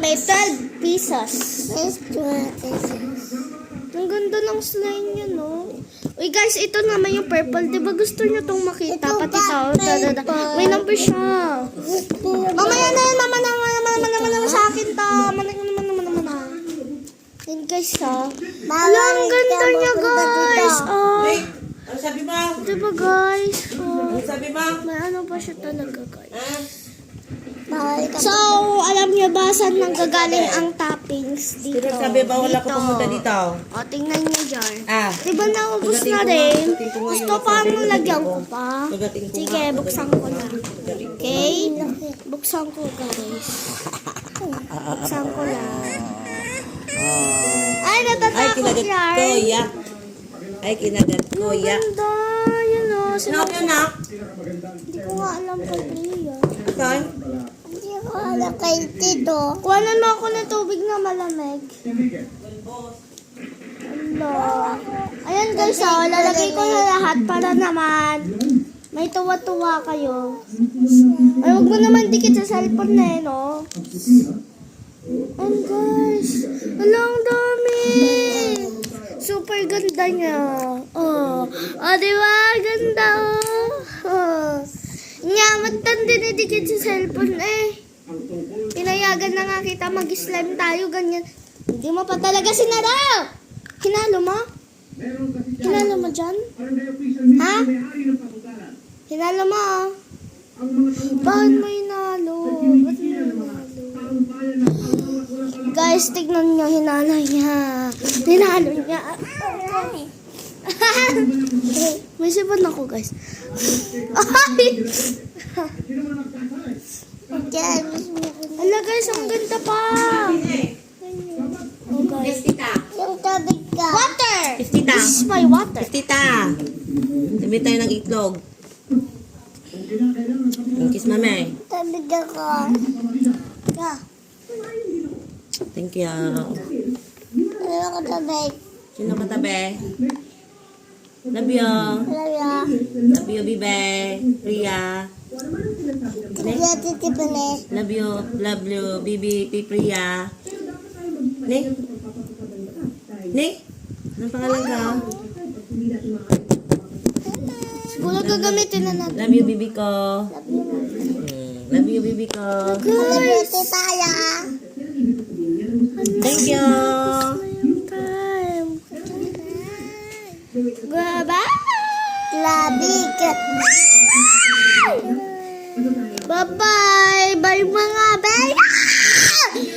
may 12 pesos. It's 12 pesos. Ang ganda ng slime niya, no? Uy, guys, ito naman yung purple. Diba gusto niyo itong makita? Ito Pati ba ito. purple? May number siya. Mamaya na yan. Naman sa akin to. Naman. Yan, guys, ha. Wala, ang ganda niya, guys. Oh. Ano sabi mo? Diba, guys? Oh. Ano sabi mo? May ano pa siya talaga, guys. Ha? So, alam niyo ba saan nanggagaling ang toppings dito? Pero sabi ba wala ko pumunta dito? O, tingnan niyo dyan. Ah. Diba naubos Pagdating na ko rin? nga, pagdating ko nga Gusto yung pa sabi ang ko, lagyan pagdating ko ko. pa. Pagdating ko Sige, nga, buksan ko na. Okay? Buksan ko, guys. Buksan ko lang. Ay, Ay, natatakot kinagat yan. ko, yak. Ay, kinagat ko, Ang yak. ganda. Yan o. Sinap yun, nak? Hindi ko nga alam kay Priya. Saan? Hindi ko alam kay Tito. Kuhanan mo ako ng tubig na malamig. Hello. Ayan guys, lalagay ko na lahat para naman may tuwa-tuwa kayo. Ay, huwag mo naman dikit sa cellphone na no? Ayan guys. Hala, ang dami. Super ganda niya. Oh, diba? Ganda, oh. Nyamat tan dinidikit sa cellphone eh. Pinayagan na nga kita mag-slime tayo, ganyan. Hindi mo pa talaga sinara. Hinalo mo? Hinalo mo dyan? Ha? Hinalo mo, oh. Bakit mo hinalo? Ba't mo hinalo? Guys, tignan nyo, hinalo niya. Hinalo niya. May sipon ako, guys. Ay! Ala, guys, ang ganda pa. Oh, guys. Yung tubig ka. Water! 50 ta. This is my water. 50 ta. Sabi tayo ng itlog. Kiss mami. Tubig ako. Yeah. Thank you. Ano ko tubig? Sino katabi? Love you. Lala. Love you, Bibe. Priya. Kaya titipanes. Love you, Bibi, Priya. Ne? Ne? Anong pangalan ka? Siguro gagamitin na natin. Love you, Bibi ko. Love you, Bibi ko. Guys. Tayo. Thank you. Time. Bye-bye. Labig. Bye-bye. Bye mga